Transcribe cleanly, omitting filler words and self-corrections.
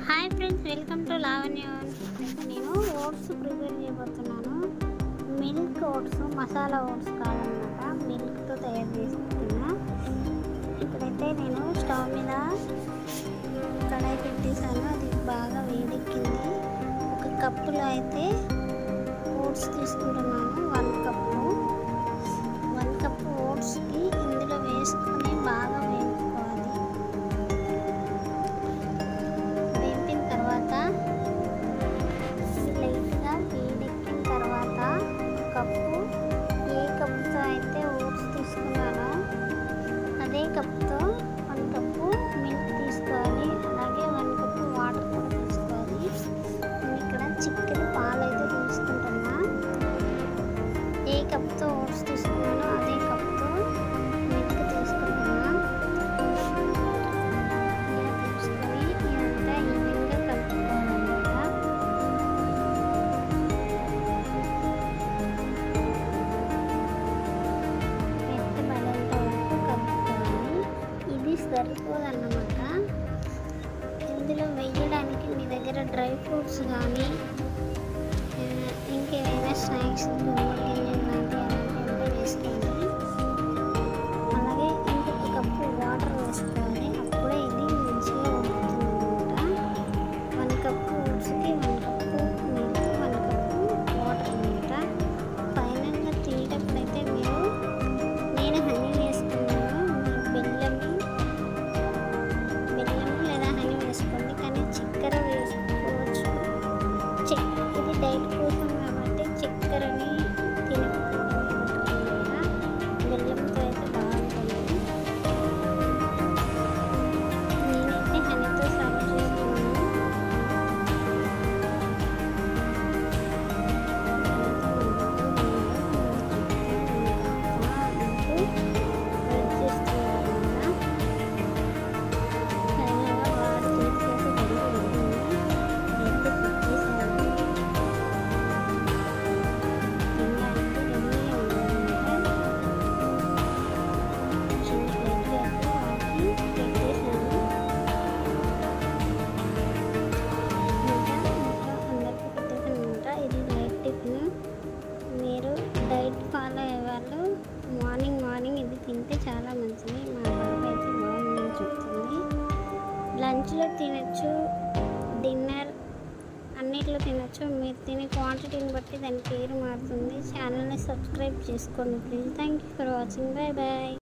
Hi friends, welcome to Lavanya. నేను oats prepare చేయబోతున్నాను. Milk oats, masala oats కావాలన్నమాట. మిల్క్తో తయారు చేస్తున్నా. ఇక్కడైతే నేను స్టవ్ మీద కడాయి పెట్టేసాను. అది బాగా వేడెక్కింది. ఒక కప్పులో అయితే ఓట్స్ తీసుకుంటున్నాను. 1 కప్పు ఓట్స్కి ఇందులో వేసుకొని బాగా వేయించుకోవాలి. వేపిన తర్వాత లైట్గా వేడెక్కిన తర్వాత ఏ కప్పుతో అయితే ఓట్స్ తీసుకున్నానో అదే కప్పుతో 1 కప్పు మిల్క్ తీసుకోవాలి. అలాగే 1 కప్పు వాటర్ కూడా తీసుకోవాలి. నేను ఇక్కడ చిక్కటి పాలు అయితే తీసుకుంటున్నా. ఏ కప్తో ఓట్స్ తీసుకున్నానో అదే కప్తో మిల్క్ తీసుకుంటున్నా. ఇలా తీసుకొని ఇదంతా ఈవెన్గా కలుపుకోవాలన్నమాట. మెత్తబడేంత వరకు కలుపుకోవాలి. ఇది సరిపోదన్నమాట. ఇందులో వేయడానికి మీ దగ్గర డ్రై ఫ్రూట్స్ కానీ ఇంకేమైనా స్నాక్స్ వేసుకోండి. అలాగే ఇంకొక కప్పు వాటర్ వేసుకోవాలి. అప్పుడే ఇది మంచిగా ఉడుకుతుందన్నమాట. 1 కప్పు ఓట్స్కి 1 కప్పు మిల్క్, 1 కప్పు వాటర్ అన్నమాట. ఫైనల్గా తినేటప్పుడైతే నేను హనీ వేసుకున్నాను. బెల్లము లేదా హనీ వేసుకోండి, కానీ చక్కెర వేసుకోవచ్చు. ఇది డైట్ కోసం కాబట్టి చక్కెరని బెల్లంతో అయితే బాగుంటుంది. నేనైతే హనీతో సర్వ్ చేస్తున్నాను. మీరు డైట్ ఫాలో అయ్యే వాళ్ళు మార్నింగ్ ఇది తింటే చాలా మంచిది. మా బాబు అయితే బాగుందని చెప్తుంది. లంచ్లో తినచ్చు, డిన్నర్ అన్నిట్లో తినచ్చు. మీరు తినే క్వాంటిటీని బట్టి దాని పేరు మారుతుంది. ఛానల్ని సబ్స్క్రైబ్ చేసుకోండి please. Thank you for watching. Bye bye.